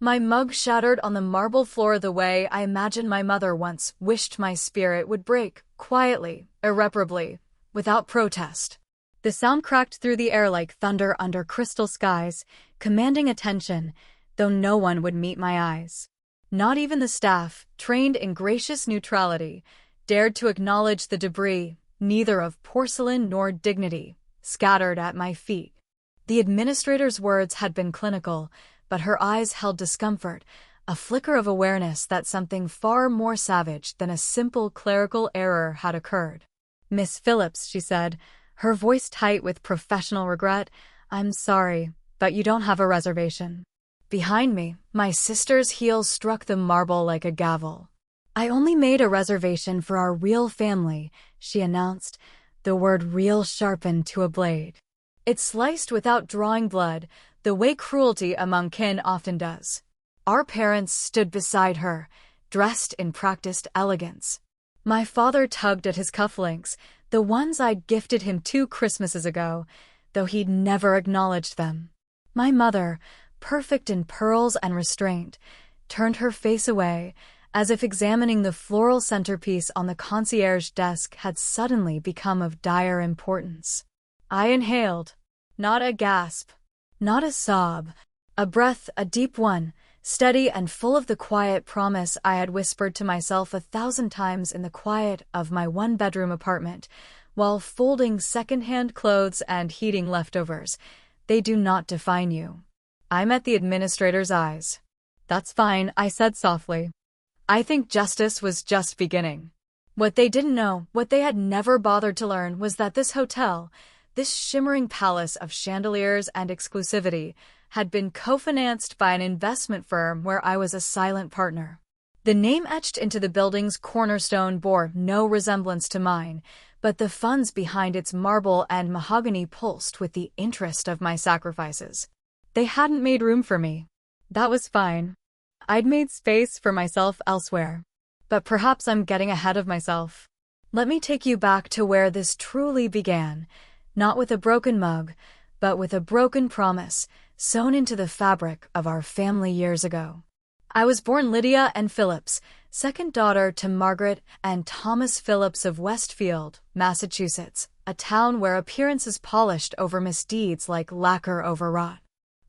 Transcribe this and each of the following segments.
My mug shattered on the marble floor the way I imagined my mother once wished my spirit would break, quietly, irreparably, without protest. The sound cracked through the air like thunder under crystal skies, commanding attention, though no one would meet my eyes. Not even the staff, trained in gracious neutrality, dared to acknowledge the debris, neither of porcelain nor dignity, scattered at my feet. The administrator's words had been clinical, but her eyes held discomfort, a flicker of awareness that something far more savage than a simple clerical error had occurred. "Miss Phillips," she said, her voice tight with professional regret, "I'm sorry, but you don't have a reservation." Behind me, my sister's heels struck the marble like a gavel. "I only made a reservation for our real family," she announced, the word real sharpened to a blade. It sliced without drawing blood, the way cruelty among kin often does. Our parents stood beside her, dressed in practiced elegance. My father tugged at his cufflinks, the ones I'd gifted him 2 Christmases ago, though he'd never acknowledged them. My mother, perfect in pearls and restraint, turned her face away, as if examining the floral centerpiece on the concierge desk had suddenly become of dire importance. I inhaled. Not a gasp. Not a sob. A breath, a deep one, steady and full of the quiet promise I had whispered to myself 1,000 times in the quiet of my 1-bedroom apartment, while folding second-hand clothes and heating leftovers. They do not define you. I met the administrator's eyes. "That's fine," I said softly. I think justice was just beginning. What they didn't know, what they had never bothered to learn, was that this hotel, this shimmering palace of chandeliers and exclusivity, had been co-financed by an investment firm where I was a silent partner. The name etched into the building's cornerstone bore no resemblance to mine, but the funds behind its marble and mahogany pulsed with the interest of my sacrifices. They hadn't made room for me. That was fine. I'd made space for myself elsewhere. But perhaps I'm getting ahead of myself. Let me take you back to where this truly began, not with a broken mug, but with a broken promise, sewn into the fabric of our family years ago. I was born Lydia Ann Phillips, second daughter to Margaret and Thomas Phillips of Westfield, Massachusetts, a town where appearances polished over misdeeds like lacquer over rot.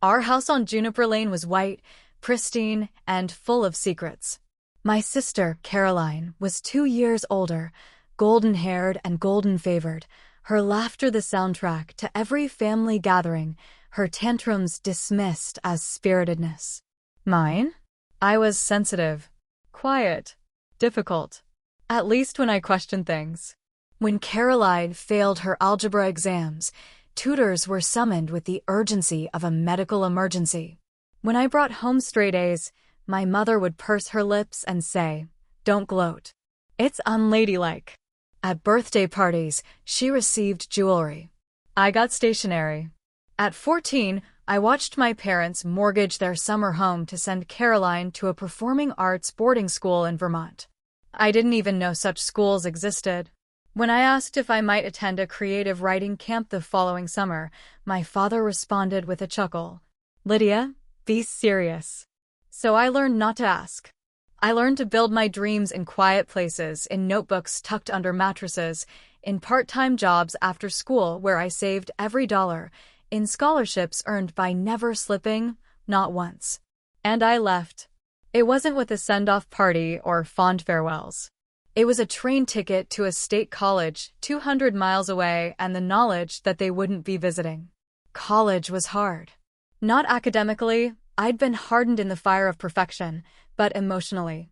Our house on Juniper Lane was white, pristine, and full of secrets. My sister, Caroline, was 2 years older, golden-haired and golden-favored, her laughter the soundtrack to every family gathering, her tantrums dismissed as spiritedness. Mine? I was sensitive, quiet, difficult, at least when I questioned things. When Caroline failed her algebra exams, tutors were summoned with the urgency of a medical emergency. When I brought home straight A's, my mother would purse her lips and say, "Don't gloat. It's unladylike." At birthday parties, she received jewelry. I got stationery. At 14, I watched my parents mortgage their summer home to send Caroline to a performing arts boarding school in Vermont. I didn't even know such schools existed. When I asked if I might attend a creative writing camp the following summer, my father responded with a chuckle. "Lydia, be serious." So I learned not to ask. I learned to build my dreams in quiet places, in notebooks tucked under mattresses, in part-time jobs after school where I saved every dollar, in scholarships earned by never slipping, not once. And I left. It wasn't with a send-off party or fond farewells. It was a train ticket to a state college 200 miles away and the knowledge that they wouldn't be visiting. College was hard. Not academically, I'd been hardened in the fire of perfection, but emotionally.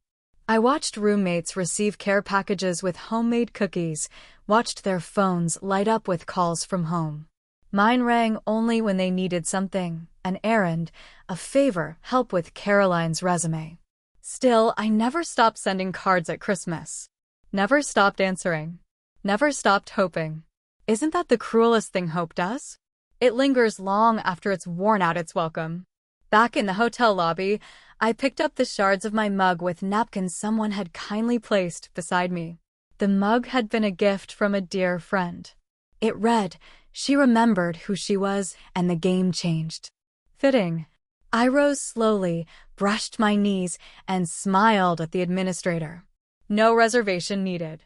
I watched roommates receive care packages with homemade cookies, watched their phones light up with calls from home. Mine rang only when they needed something, an errand, a favor, help with Caroline's resume. Still, I never stopped sending cards at Christmas. Never stopped answering. Never stopped hoping. Isn't that the cruelest thing hope does? It lingers long after it's worn out its welcome. Back in the hotel lobby, I picked up the shards of my mug with napkins someone had kindly placed beside me. The mug had been a gift from a dear friend. It read, "She remembered who she was, and the game changed." Fitting. I rose slowly, brushed my knees, and smiled at the administrator. No reservation needed.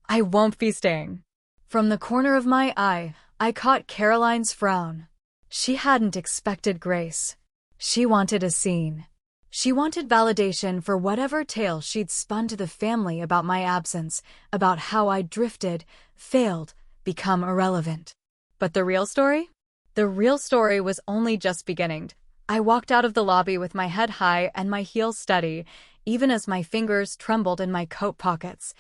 I won't be staying. From the corner of my eye, I caught Caroline's frown. She hadn't expected grace. She wanted a scene. She wanted validation for whatever tale she'd spun to the family about my absence, about how I drifted, failed, become irrelevant. But the real story? The real story was only just beginning. I walked out of the lobby with my head high and my heels steady, even as my fingers trembled in my coat pockets.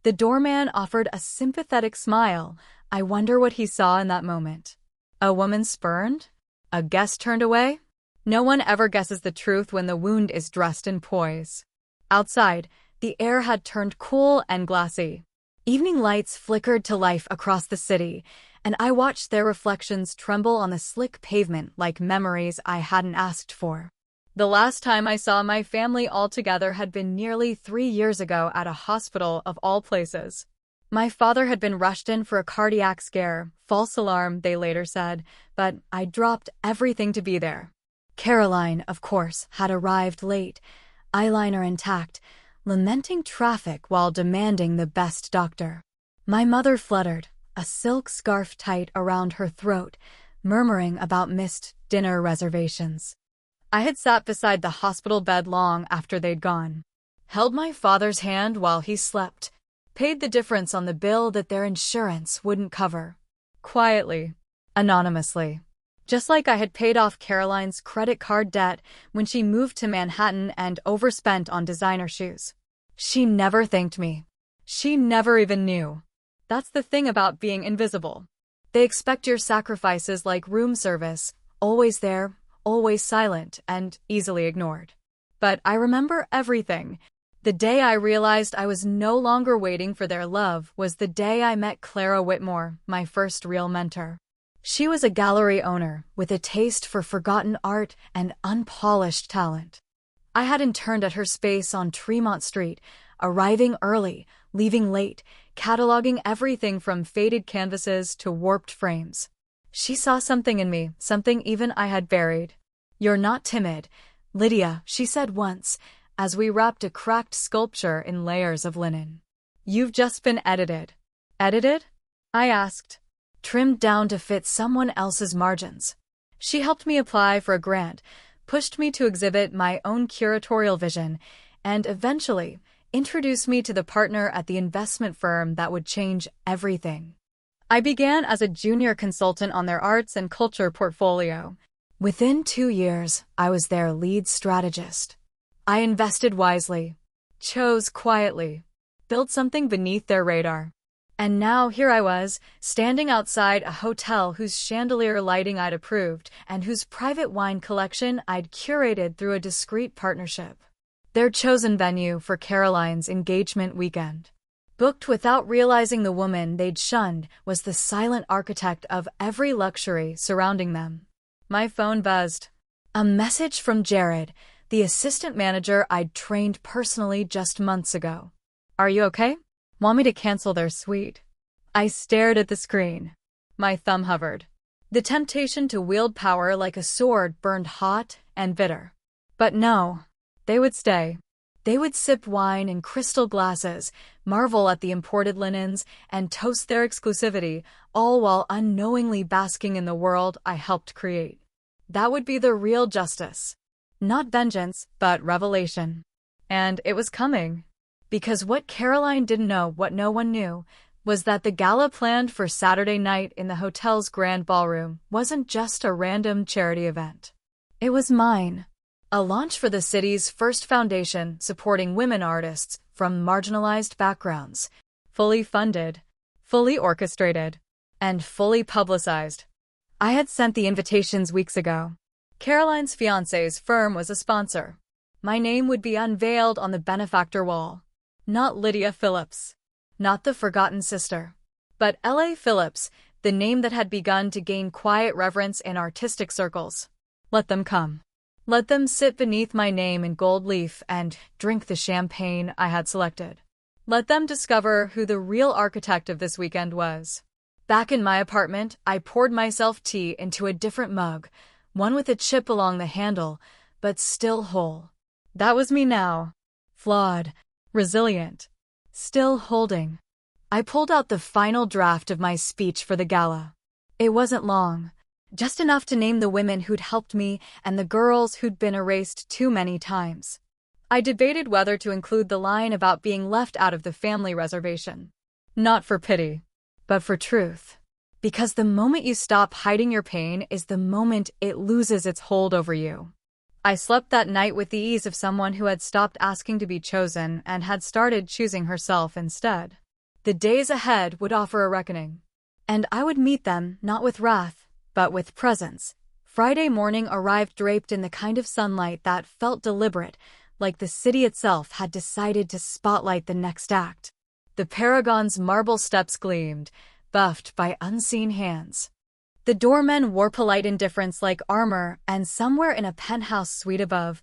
The doorman offered a sympathetic smile. I wonder what he saw in that moment. A woman spurned? A guest turned away? No one ever guesses the truth when the wound is dressed in poise. Outside, the air had turned cool and glassy. Evening lights flickered to life across the city, and I watched their reflections tremble on the slick pavement like memories I hadn't asked for. The last time I saw my family all together had been nearly 3 years ago at a hospital of all places. My father had been rushed in for a cardiac scare, false alarm, they later said, but I dropped everything to be there. Caroline, of course, had arrived late, eyeliner intact, lamenting traffic while demanding the best doctor. My mother fluttered, a silk scarf tight around her throat, murmuring about missed dinner reservations. I had sat beside the hospital bed long after they'd gone, held my father's hand while he slept, paid the difference on the bill that their insurance wouldn't cover. Quietly, anonymously. Just like I had paid off Caroline's credit card debt when she moved to Manhattan and overspent on designer shoes. She never thanked me. She never even knew. That's the thing about being invisible. They expect your sacrifices like room service, always there, always silent, and easily ignored. But I remember everything. The day I realized I was no longer waiting for their love was the day I met Clara Whitmore, my first real mentor. She was a gallery owner with a taste for forgotten art and unpolished talent. I had interned at her space on Tremont Street, arriving early, leaving late, cataloging everything from faded canvases to warped frames. She saw something in me, something even I had buried. "You're not timid, Lydia," she said once, as we wrapped a cracked sculpture in layers of linen. "You've just been edited." "Edited?" I asked. "Trimmed down to fit someone else's margins." She helped me apply for a grant, pushed me to exhibit my own curatorial vision, and eventually introduced me to the partner at the investment firm that would change everything. I began as a junior consultant on their arts and culture portfolio. Within 2 years, I was their lead strategist. I invested wisely, chose quietly, built something beneath their radar. And now here I was, standing outside a hotel whose chandelier lighting I'd approved and whose private wine collection I'd curated through a discreet partnership. Their chosen venue for Caroline's engagement weekend. Booked without realizing the woman they'd shunned was the silent architect of every luxury surrounding them. My phone buzzed. A message from Jared, the assistant manager I'd trained personally just months ago. "Are you okay? Want me to cancel their suite?" I stared at the screen. My thumb hovered. The temptation to wield power like a sword burned hot and bitter. But no, they would stay. They would sip wine in crystal glasses, marvel at the imported linens, and toast their exclusivity, all while unknowingly basking in the world I helped create. That would be the real justice. Not vengeance, but revelation. And it was coming. Because what Caroline didn't know, what no one knew, was that the gala planned for Saturday night in the hotel's grand ballroom wasn't just a random charity event. It was mine. A launch for the city's first foundation supporting women artists from marginalized backgrounds. Fully funded, fully orchestrated, and fully publicized. I had sent the invitations weeks ago. Caroline's fiancé's firm was a sponsor. My name would be unveiled on the benefactor wall. Not Lydia Phillips. Not the forgotten sister. But L.A. Phillips, the name that had begun to gain quiet reverence in artistic circles. Let them come. Let them sit beneath my name in gold leaf and drink the champagne I had selected. Let them discover who the real architect of this weekend was. Back in my apartment, I poured myself tea into a different mug, one with a chip along the handle, but still whole. That was me now. Flawed, resilient, still holding. I pulled out the final draft of my speech for the gala. It wasn't long, just enough to name the women who'd helped me and the girls who'd been erased too many times. I debated whether to include the line about being left out of the family reservation. Not for pity, but for truth. Because the moment you stop hiding your pain is the moment it loses its hold over you. I slept that night with the ease of someone who had stopped asking to be chosen and had started choosing herself instead. The days ahead would offer a reckoning. And I would meet them not with wrath, but with presence. Friday morning arrived draped in the kind of sunlight that felt deliberate, like the city itself had decided to spotlight the next act. The Paragon's marble steps gleamed, buffed by unseen hands. The doormen wore polite indifference like armor, and somewhere in a penthouse suite above,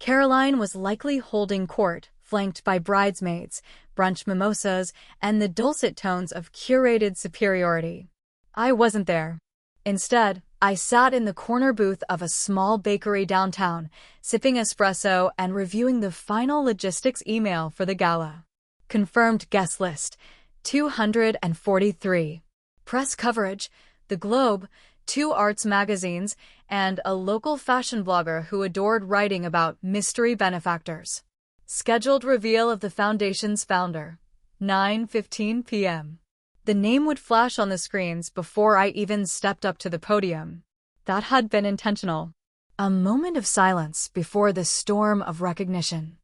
Caroline was likely holding court, flanked by bridesmaids, brunch mimosas, and the dulcet tones of curated superiority. I wasn't there. Instead, I sat in the corner booth of a small bakery downtown, sipping espresso and reviewing the final logistics email for the gala. Confirmed guest list, 243. Press coverage, The Globe, 2 arts magazines, and a local fashion blogger who adored writing about mystery benefactors. Scheduled reveal of the foundation's founder, 9:15 p.m. The name would flash on the screens before I even stepped up to the podium. That had been intentional. A moment of silence before the storm of recognition.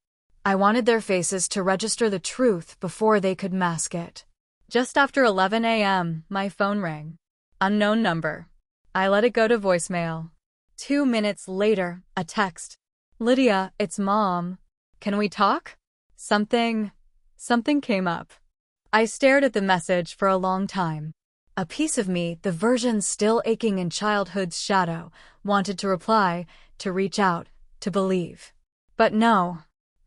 I wanted their faces to register the truth before they could mask it. Just after 11 a.m., my phone rang. Unknown number. I let it go to voicemail. 2 minutes later, a text. Lydia, it's Mom. Can we talk? Something came up. I stared at the message for a long time. A piece of me, the version still aching in childhood's shadow, wanted to reply, to reach out, to believe. But no.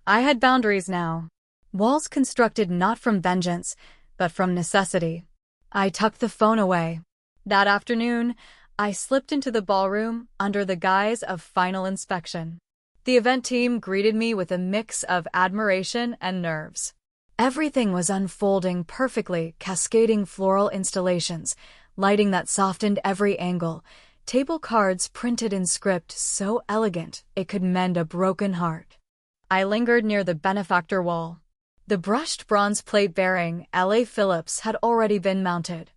I had boundaries now. Walls constructed not from vengeance, but from necessity. I tucked the phone away. That afternoon, I slipped into the ballroom under the guise of final inspection. The event team greeted me with a mix of admiration and nerves. Everything was unfolding perfectly, cascading floral installations, lighting that softened every angle, table cards printed in script so elegant it could mend a broken heart. I lingered near the benefactor wall. The brushed bronze plate bearing L.A. Phillips had already been mounted.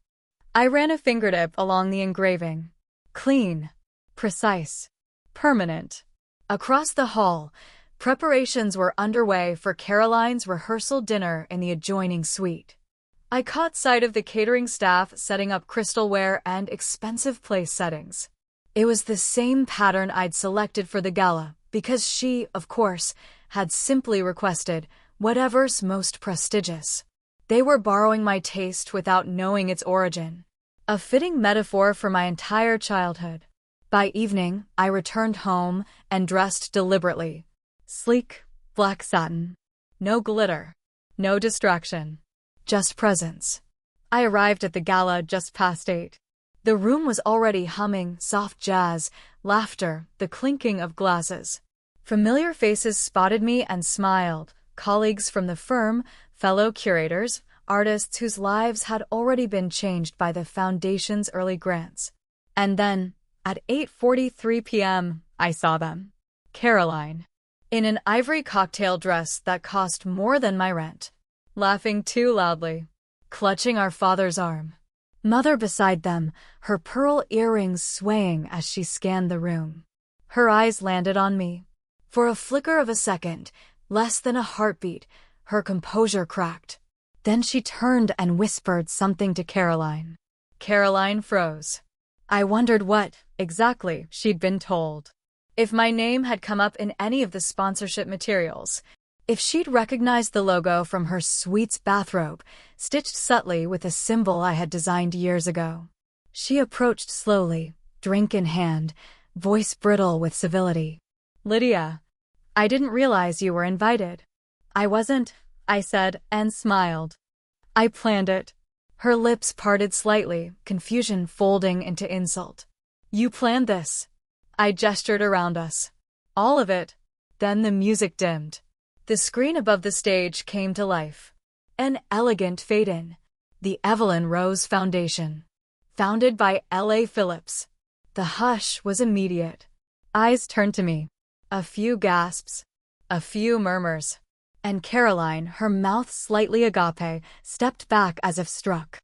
I ran a fingertip along the engraving. Clean, precise, permanent. Across the hall, preparations were underway for Caroline's rehearsal dinner in the adjoining suite. I caught sight of the catering staff setting up crystalware and expensive place settings. It was the same pattern I'd selected for the gala, because she, of course, had simply requested whatever's most prestigious. They were borrowing my taste without knowing its origin. A fitting metaphor for my entire childhood. By evening, I returned home and dressed deliberately. Sleek, black satin. No glitter. No distraction. Just presence. I arrived at the gala just past 8. The room was already humming soft jazz, laughter, the clinking of glasses. Familiar faces spotted me and smiled, colleagues from the firm, fellow curators, artists whose lives had already been changed by the foundation's early grants. And then, at 8:43 p.m., I saw them. Caroline. In an ivory cocktail dress that cost more than my rent. Laughing too loudly. Clutching our father's arm. Mother beside them, her pearl earrings swaying as she scanned the room. Her eyes landed on me. For a flicker of a second, less than a heartbeat, her composure cracked. Then she turned and whispered something to Caroline. Caroline froze. I wondered what, exactly, she'd been told. If my name had come up in any of the sponsorship materials. If she'd recognized the logo from her suite's bathrobe, stitched subtly with a symbol I had designed years ago. She approached slowly, drink in hand, voice brittle with civility. Lydia, I didn't realize you were invited. I wasn't, I said, and smiled. I planned it. Her lips parted slightly, confusion folding into insult. You planned this. I gestured around us. All of it. Then the music dimmed. The screen above the stage came to life. An elegant fade-in. The Evelyn Rose Foundation. Founded by L.A. Phillips. The hush was immediate. Eyes turned to me. A few gasps. A few murmurs. And Caroline, her mouth slightly agape, stepped back as if struck.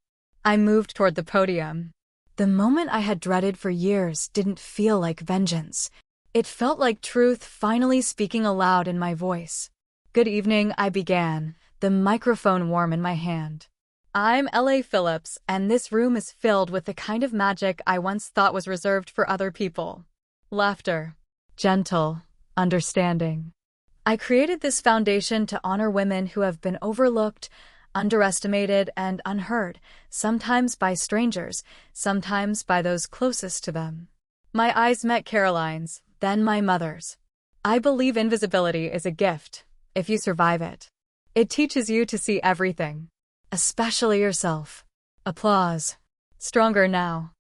I moved toward the podium. The moment I had dreaded for years didn't feel like vengeance. It felt like truth finally speaking aloud in my voice. Good evening, I began, the microphone warm in my hand. I'm L.A. Phillips, and this room is filled with the kind of magic I once thought was reserved for other people. Laughter. Gentle. Understanding. I created this foundation to honor women who have been overlooked, underestimated, and unheard, sometimes by strangers, sometimes by those closest to them. My eyes met Caroline's, then my mother's. I believe invisibility is a gift, if you survive it. It teaches you to see everything, especially yourself. Applause. Stronger now.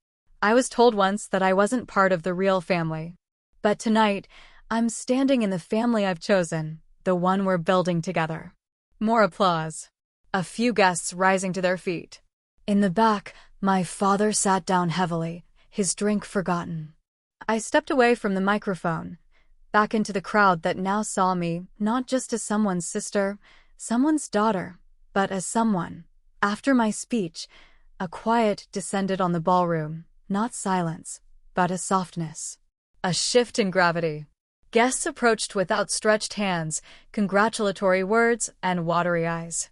I was told once that I wasn't part of the real family. But tonight, I'm standing in the family I've chosen, the one we're building together. More applause. A few guests rising to their feet. In the back, my father sat down heavily, his drink forgotten. I stepped away from the microphone, back into the crowd that now saw me not just as someone's sister, someone's daughter, but as someone. After my speech, a quiet descended on the ballroom, not silence, but a softness. A shift in gravity. Guests approached with outstretched hands, congratulatory words, and watery eyes.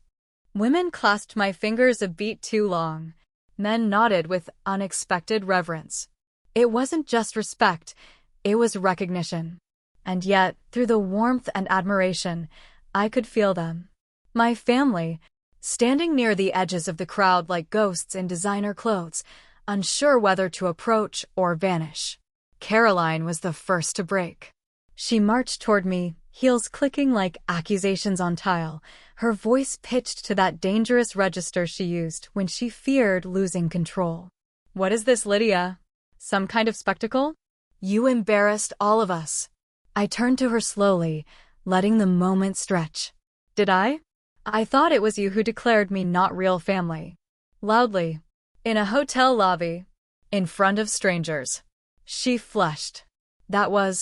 Women clasped my fingers a beat too long. Men nodded with unexpected reverence. It wasn't just respect, it was recognition. And yet, through the warmth and admiration, I could feel them. My family, standing near the edges of the crowd like ghosts in designer clothes, unsure whether to approach or vanish. Caroline was the first to break. She marched toward me, heels clicking like accusations on tile, her voice pitched to that dangerous register she used when she feared losing control. What is this, Lydia? Some kind of spectacle? You embarrassed all of us. I turned to her slowly, letting the moment stretch. Did I? I thought it was you who declared me not real family. Loudly. In a hotel lobby. In front of strangers. She flushed.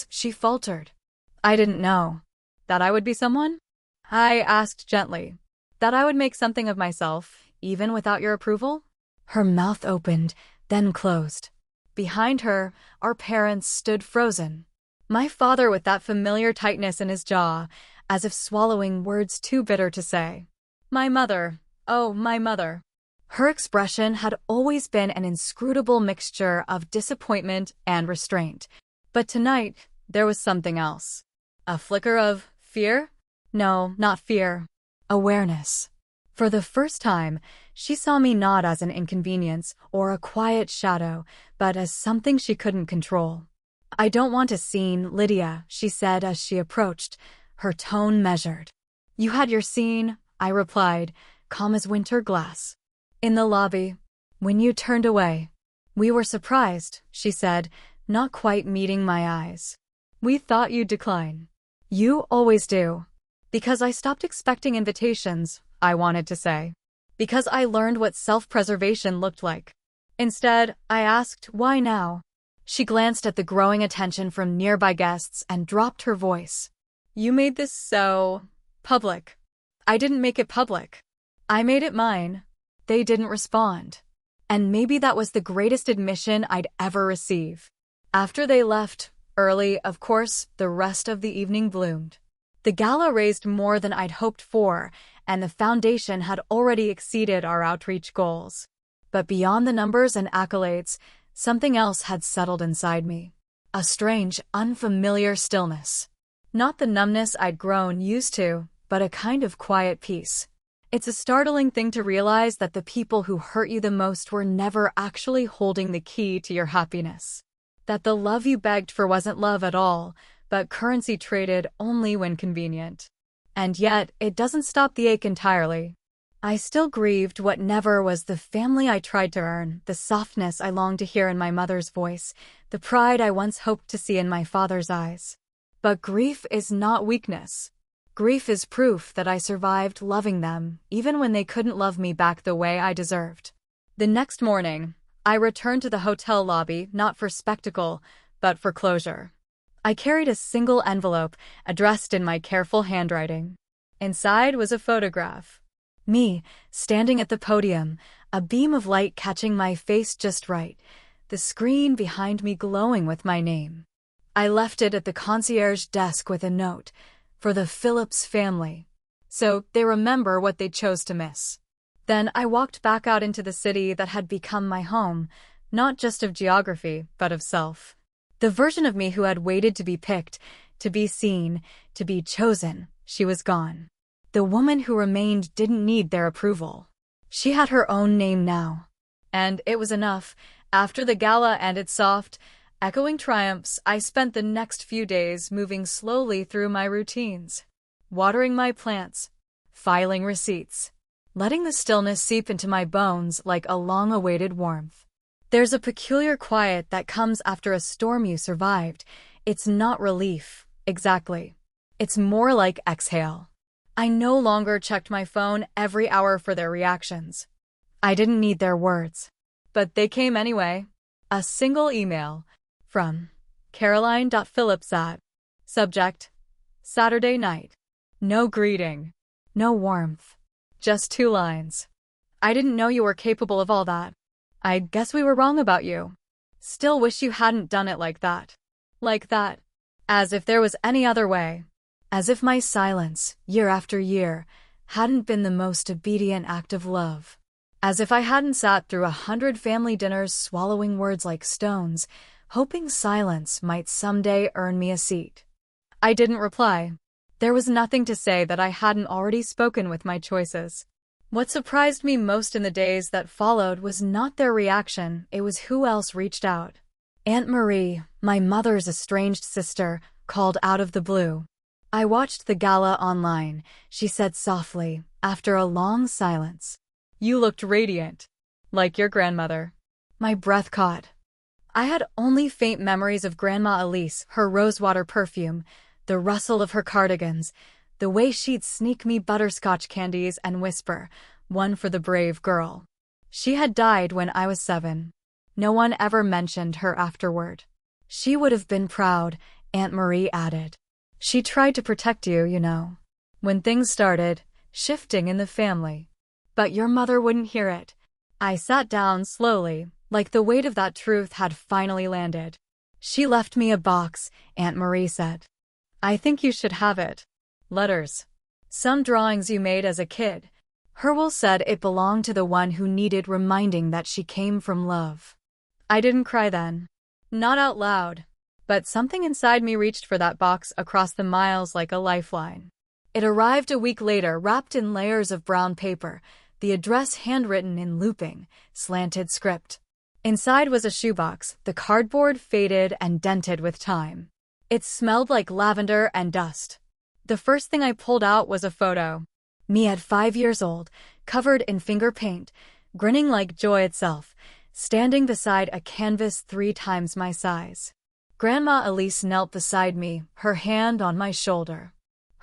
She faltered. I didn't know. That I would be someone? I asked gently. That I would make something of myself, even without your approval? Her mouth opened, then closed. Behind her, our parents stood frozen. My father with that familiar tightness in his jaw, as if swallowing words too bitter to say. My mother. Oh, my mother. Her expression had always been an inscrutable mixture of disappointment and restraint. But tonight, there was something else. A flicker of fear? No, not fear. Awareness. For the first time, she saw me not as an inconvenience or a quiet shadow, but as something she couldn't control. I don't want a scene, Lydia, she said as she approached, her tone measured. You had your scene, I replied, calm as winter glass. In the lobby, when you turned away. We were surprised, she said, not quite meeting my eyes. We thought you'd decline. You always do. Because I stopped expecting invitations, I wanted to say. Because I learned what self-preservation looked like. Instead, I asked, why now? She glanced at the growing attention from nearby guests and dropped her voice. You made this so public. I didn't make it public. I made it mine. They didn't respond. And maybe that was the greatest admission I'd ever receive. After they left, early, of course, the rest of the evening bloomed. The gala raised more than I'd hoped for, and the foundation had already exceeded our outreach goals. But beyond the numbers and accolades, something else had settled inside me. A strange, unfamiliar stillness. Not the numbness I'd grown used to, but a kind of quiet peace. It's a startling thing to realize that the people who hurt you the most were never actually holding the key to your happiness. That the love you begged for wasn't love at all, but currency traded only when convenient. And yet, it doesn't stop the ache entirely. I still grieved what never was the family I tried to earn, the softness I longed to hear in my mother's voice, the pride I once hoped to see in my father's eyes. But grief is not weakness. Grief is proof that I survived loving them, even when they couldn't love me back the way I deserved. The next morning, I returned to the hotel lobby not for spectacle, but for closure. I carried a single envelope addressed in my careful handwriting. Inside was a photograph. Me, standing at the podium, a beam of light catching my face just right, the screen behind me glowing with my name. I left it at the concierge desk with a note, for the Phillips family, so they remember what they chose to miss. Then I walked back out into the city that had become my home, not just of geography, but of self. The version of me who had waited to be picked, to be seen, to be chosen, she was gone. The woman who remained didn't need their approval. She had her own name now. And it was enough. After the gala and its soft, echoing triumphs, I spent the next few days moving slowly through my routines. Watering my plants, filing receipts, letting the stillness seep into my bones like a long-awaited warmth. There's a peculiar quiet that comes after a storm you survived. It's not relief, exactly. It's more like exhale. I no longer checked my phone every hour for their reactions. I didn't need their words. But they came anyway. A single email from Caroline.Phillips at subject, Saturday night. No greeting. No warmth. Just 2 lines. I didn't know you were capable of all that. I guess we were wrong about you. Still wish you hadn't done it like that. Like that. As if there was any other way. As if my silence, year after year, hadn't been the most obedient act of love. As if I hadn't sat through 100 family dinners swallowing words like stones, hoping silence might someday earn me a seat. I didn't reply. There was nothing to say that I hadn't already spoken with my choices. What surprised me most in the days that followed was not their reaction, it was who else reached out. Aunt Marie, my mother's estranged sister, called out of the blue. I watched the gala online, she said softly, after a long silence. You looked radiant. Like your grandmother. My breath caught. I had only faint memories of Grandma Elise, her rosewater perfume, the rustle of her cardigans, the way she'd sneak me butterscotch candies and whisper, "One for the brave girl." She had died when I was 7. No one ever mentioned her afterward. She would have been proud, Aunt Marie added. She tried to protect you, you know. When things started shifting in the family. But your mother wouldn't hear it. I sat down slowly, like the weight of that truth had finally landed. She left me a box, Aunt Marie said. I think you should have it. Letters. Some drawings you made as a kid. Herwell said it belonged to the one who needed reminding that she came from love. I didn't cry then. Not out loud. But something inside me reached for that box across the miles like a lifeline. It arrived a week later, wrapped in layers of brown paper, the address handwritten in looping, slanted script. Inside was a shoebox, the cardboard faded and dented with time. It smelled like lavender and dust. The first thing I pulled out was a photo. Me at 5 years old, covered in finger paint, grinning like joy itself, standing beside a canvas 3 times my size. Grandma Elise knelt beside me, her hand on my shoulder.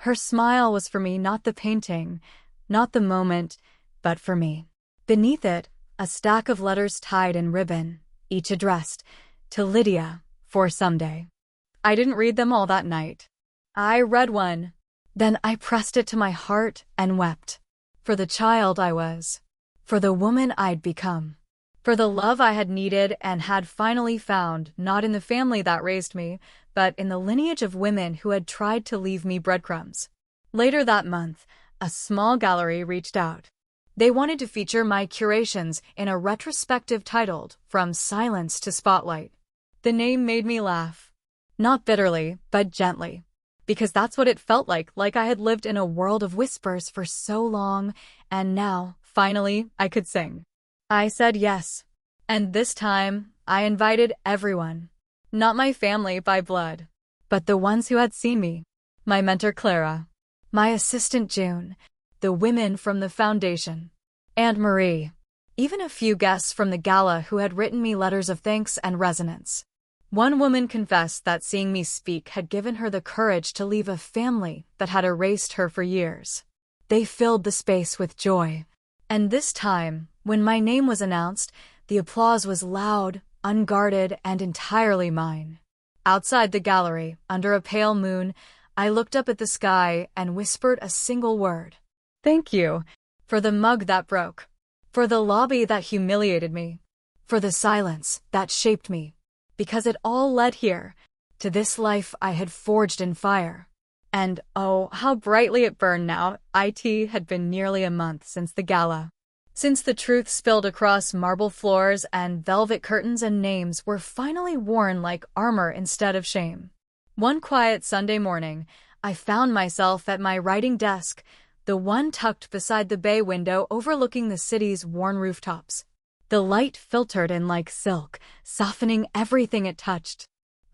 Her smile was for me, not the painting, not the moment, but for me. Beneath it, a stack of letters tied in ribbon, each addressed to Lydia, for someday. I didn't read them all that night. I read one. Then I pressed it to my heart and wept. For the child I was. For the woman I'd become. For the love I had needed and had finally found, not in the family that raised me, but in the lineage of women who had tried to leave me breadcrumbs. Later that month, a small gallery reached out. They wanted to feature my curations in a retrospective titled From Silence to Spotlight. The name made me laugh. Not bitterly, but gently. Because that's what it felt like I had lived in a world of whispers for so long, and now, finally, I could sing. I said yes. And this time, I invited everyone. Not my family by blood, but the ones who had seen me. My mentor Clara. My assistant June. The women from the foundation. Aunt Marie. Even a few guests from the gala who had written me letters of thanks and resonance. One woman confessed that seeing me speak had given her the courage to leave a family that had erased her for years. They filled the space with joy. And this time, when my name was announced, the applause was loud, unguarded, and entirely mine. Outside the gallery, under a pale moon, I looked up at the sky and whispered a single word. Thank you. For the mug that broke. For the lobby that humiliated me. For the silence that shaped me. Because it all led here, to this life I had forged in fire. And oh, how brightly it burned now. It had been nearly a month since the gala. Since the truth spilled across marble floors and velvet curtains and names were finally worn like armor instead of shame. One quiet Sunday morning, I found myself at my writing desk, the one tucked beside the bay window overlooking the city's worn rooftops. The light filtered in like silk, softening everything it touched.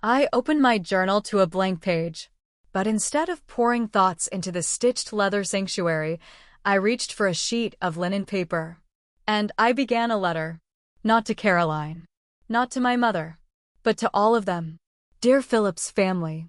I opened my journal to a blank page. But instead of pouring thoughts into the stitched leather sanctuary, I reached for a sheet of linen paper. And I began a letter. Not to Caroline. Not to my mother. But to all of them. Dear Philip's family.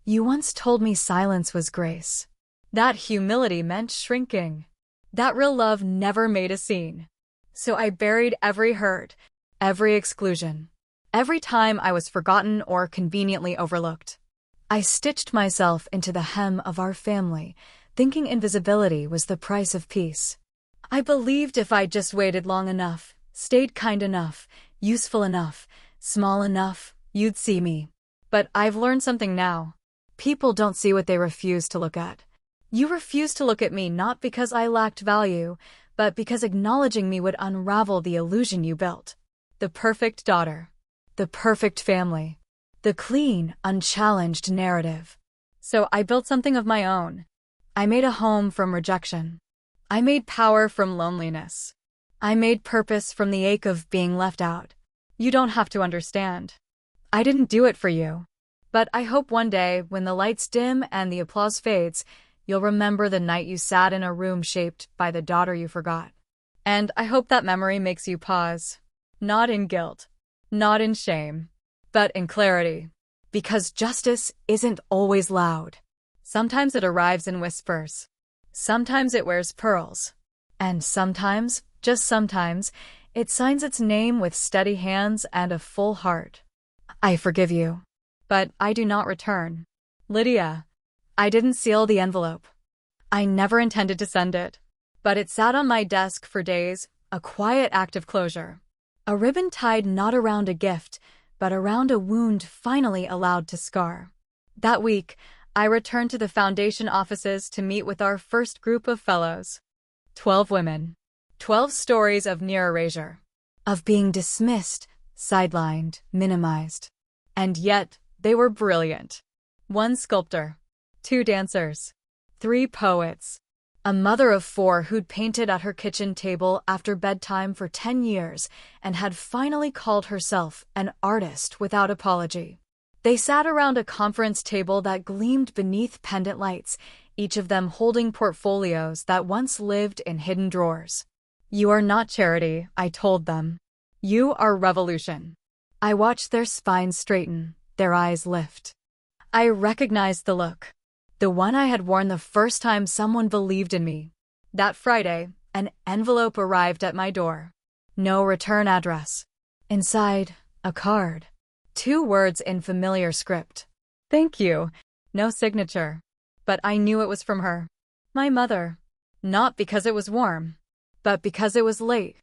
You once told me silence was grace. That humility meant shrinking. That real love never made a scene. So I buried every hurt, every exclusion, every time I was forgotten or conveniently overlooked. I stitched myself into the hem of our family, thinking invisibility was the price of peace. I believed if I just waited long enough, stayed kind enough, useful enough, small enough, you'd see me. But I've learned something now. People don't see what they refuse to look at. You refuse to look at me not because I lacked value, but because acknowledging me would unravel the illusion you built. The perfect daughter. The perfect family. The clean, unchallenged narrative. So I built something of my own. I made a home from rejection. I made power from loneliness. I made purpose from the ache of being left out. You don't have to understand. I didn't do it for you. But I hope one day, when the lights dim and the applause fades, you'll remember the night you sat in a room shaped by the daughter you forgot. And I hope that memory makes you pause. Not in guilt. Not in shame. But in clarity. Because justice isn't always loud. Sometimes it arrives in whispers. Sometimes it wears pearls. And sometimes, just sometimes, it signs its name with steady hands and a full heart. I forgive you. But I do not return. Lydia. I didn't seal the envelope. I never intended to send it. But it sat on my desk for days, a quiet act of closure. A ribbon tied not around a gift, but around a wound finally allowed to scar. That week, I returned to the foundation offices to meet with our first group of fellows. 12 women. 12 stories of near erasure. Of being dismissed, sidelined, minimized. And yet, they were brilliant. One sculptor. 2 dancers. 3 poets. A mother of 4 who'd painted at her kitchen table after bedtime for 10 years and had finally called herself an artist without apology. They sat around a conference table that gleamed beneath pendant lights, each of them holding portfolios that once lived in hidden drawers. You are not charity, I told them. You are revolution. I watched their spines straighten, their eyes lift. I recognized the look. The one I had worn the first time someone believed in me. That Friday, an envelope arrived at my door. No return address. Inside, a card. 2 words in familiar script. Thank you. No signature. But I knew it was from her. My mother. Not because it was warm, but because it was late.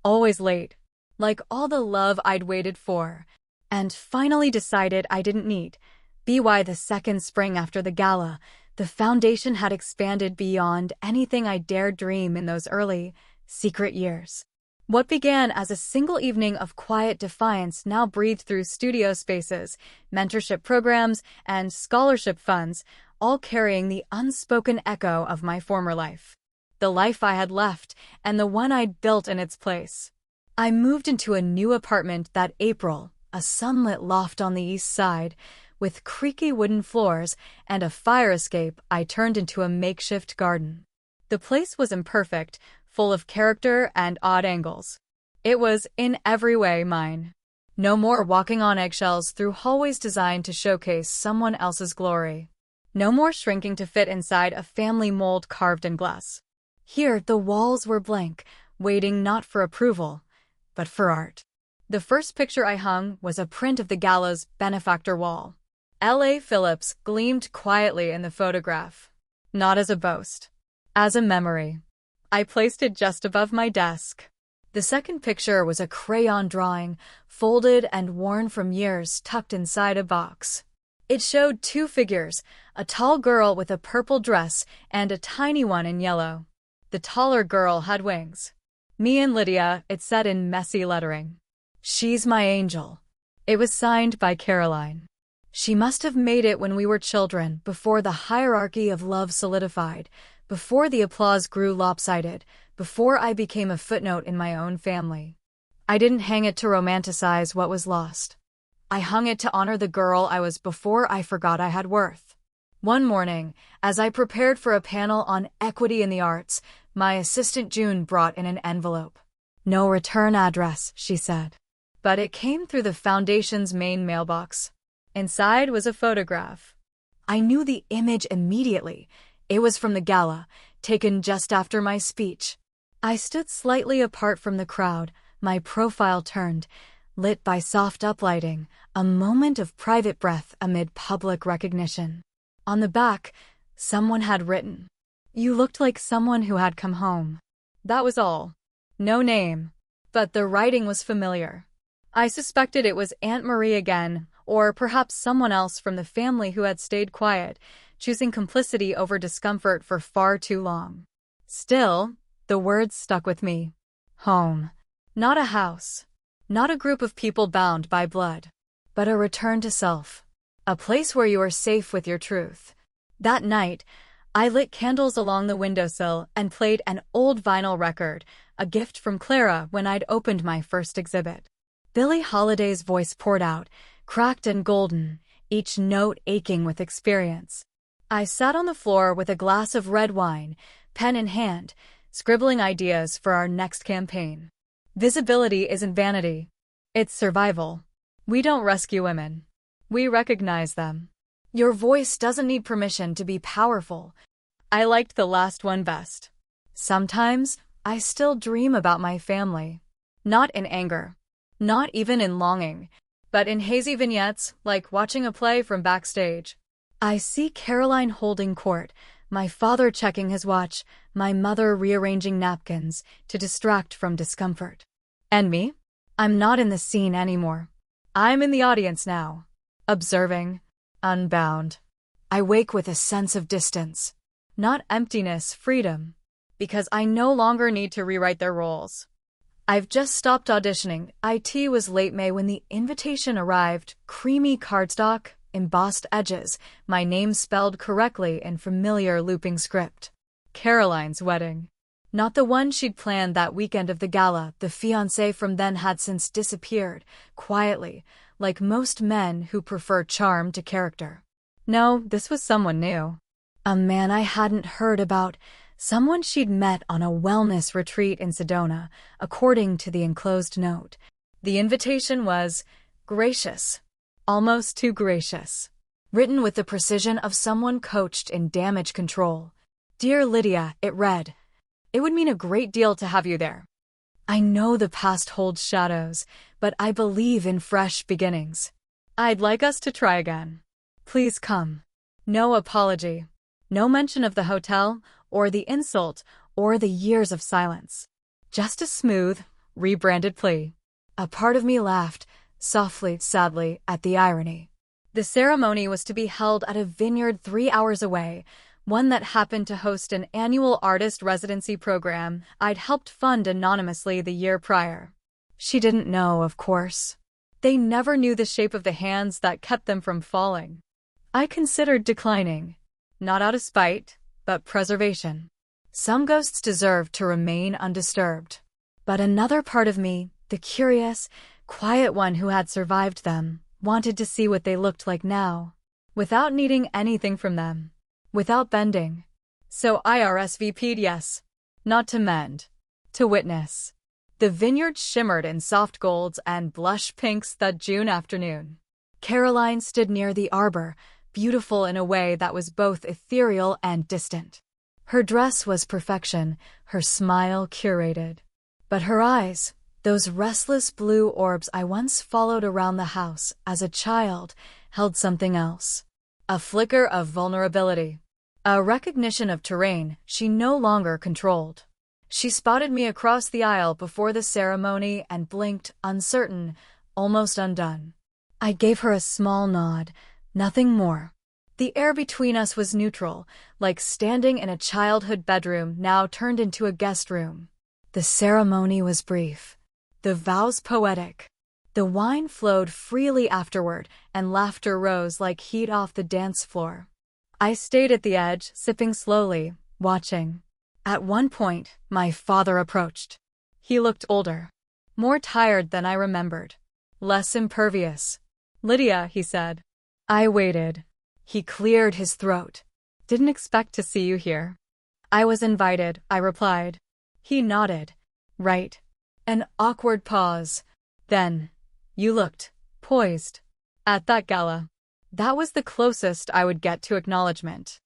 Always late. Like all the love I'd waited for. And finally decided I didn't need. By the second spring after the gala, the foundation had expanded beyond anything I dared dream in those early, secret years. What began as a single evening of quiet defiance now breathed through studio spaces, mentorship programs, and scholarship funds, all carrying the unspoken echo of my former life. The life I had left, and the one I'd built in its place. I moved into a new apartment that April, a sunlit loft on the east side, with creaky wooden floors and a fire escape I turned into a makeshift garden. The place was imperfect, full of character and odd angles. It was, in every way, mine. No more walking on eggshells through hallways designed to showcase someone else's glory. No more shrinking to fit inside a family mold carved in glass. Here, the walls were blank, waiting not for approval, but for art. The first picture I hung was a print of the gala's benefactor wall. L.A. Phillips gleamed quietly in the photograph. Not as a boast. As a memory. I placed it just above my desk. The second picture was a crayon drawing, folded and worn from years, tucked inside a box. It showed two figures, a tall girl with a purple dress and a tiny one in yellow. The taller girl had wings. Me and Lydia, it said in messy lettering. She's my angel. It was signed by Caroline. She must have made it when we were children, before the hierarchy of love solidified, before the applause grew lopsided, before I became a footnote in my own family. I didn't hang it to romanticize what was lost. I hung it to honor the girl I was before I forgot I had worth. One morning, as I prepared for a panel on equity in the arts, my assistant June brought in an envelope. No return address, she said. But it came through the foundation's main mailbox. Inside was a photograph. I knew the image immediately. It was from the gala, taken just after my speech. I stood slightly apart from the crowd, my profile turned, lit by soft uplighting, a moment of private breath amid public recognition. On the back, someone had written, "You looked like someone who had come home." That was all. No name. But the writing was familiar. I suspected it was Aunt Marie again, or perhaps someone else from the family who had stayed quiet, choosing complicity over discomfort for far too long. Still, the words stuck with me. Home. Not a house. Not a group of people bound by blood. But a return to self. A place where you are safe with your truth. That night, I lit candles along the windowsill and played an old vinyl record, a gift from Clara when I'd opened my first exhibit. Billie Holiday's voice poured out, cracked and golden, each note aching with experience. I sat on the floor with a glass of red wine, pen in hand, scribbling ideas for our next campaign. Visibility isn't vanity. It's survival. We don't rescue women. We recognize them. Your voice doesn't need permission to be powerful. I liked the last one best. Sometimes, I still dream about my family. Not in anger. Not even in longing. But in hazy vignettes, like watching a play from backstage. I see Caroline holding court, my father checking his watch, my mother rearranging napkins to distract from discomfort. And me? I'm not in the scene anymore. I'm in the audience now. Observing. Unbound. I wake with a sense of distance. Not emptiness, freedom. Because I no longer need to rewrite their roles. I've just stopped auditioning. It was late May when the invitation arrived, creamy cardstock, embossed edges, my name spelled correctly in familiar looping script. Caroline's wedding. Not the one she'd planned that weekend of the gala. The fiancé from then had since disappeared, quietly, like most men who prefer charm to character. No, this was someone new. A man I hadn't heard about, someone she'd met on a wellness retreat in Sedona, according to the enclosed note. The invitation was gracious. Almost too gracious. Written with the precision of someone coached in damage control. Dear Lydia, it read. It would mean a great deal to have you there. I know the past holds shadows, but I believe in fresh beginnings. I'd like us to try again. Please come. No apology. No mention of the hotel, or the insult, or the years of silence. Just a smooth, rebranded plea. A part of me laughed, softly, sadly, at the irony. The ceremony was to be held at a vineyard 3 hours away, one that happened to host an annual artist residency program I'd helped fund anonymously the year prior. She didn't know, of course. They never knew the shape of the hands that kept them from falling. I considered declining. Not out of spite, but preservation. Some ghosts deserve to remain undisturbed. But another part of me, the curious, quiet one who had survived them, wanted to see what they looked like now, without needing anything from them, without bending. So I RSVP'd yes. Not to mend. To witness. The vineyard shimmered in soft golds and blush pinks that June afternoon. Caroline stood near the arbor, beautiful in a way that was both ethereal and distant. Her dress was perfection, her smile curated. But her eyes, those restless blue orbs I once followed around the house as a child, held something else. A flicker of vulnerability. A recognition of terrain she no longer controlled. She spotted me across the aisle before the ceremony and blinked, uncertain, almost undone. I gave her a small nod, nothing more. The air between us was neutral, like standing in a childhood bedroom now turned into a guest room. The ceremony was brief, the vows poetic. The wine flowed freely afterward, and laughter rose like heat off the dance floor. I stayed at the edge, sipping slowly, watching. At one point, my father approached. He looked older, more tired than I remembered, less impervious. "Lydia," he said. I waited. He cleared his throat. "Didn't expect to see you here." "I was invited," I replied. He nodded. "Right." An awkward pause. Then, "You looked poised at that gala." That was the closest I would get to acknowledgement.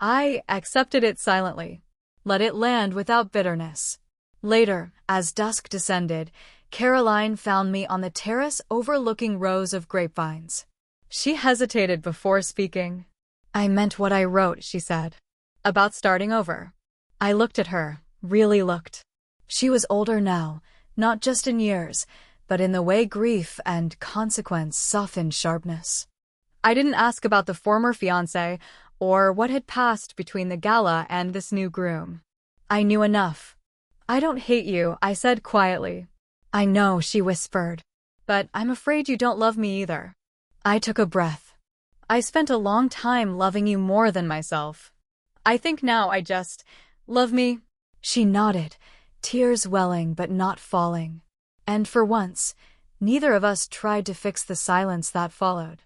I accepted it silently, let it land without bitterness. Later, as dusk descended, Caroline found me on the terrace overlooking rows of grapevines. She hesitated before speaking. "I meant what I wrote," she said. "About starting over." I looked at her, really looked. She was older now, not just in years, but in the way grief and consequence softened sharpness. I didn't ask about the former fiancé or what had passed between the gala and this new groom. I knew enough. "I don't hate you," I said quietly. "I know," she whispered. "But I'm afraid you don't love me either." I took a breath. "I spent a long time loving you more than myself. I think now I just love me." She nodded, tears welling but not falling. And for once, neither of us tried to fix the silence that followed.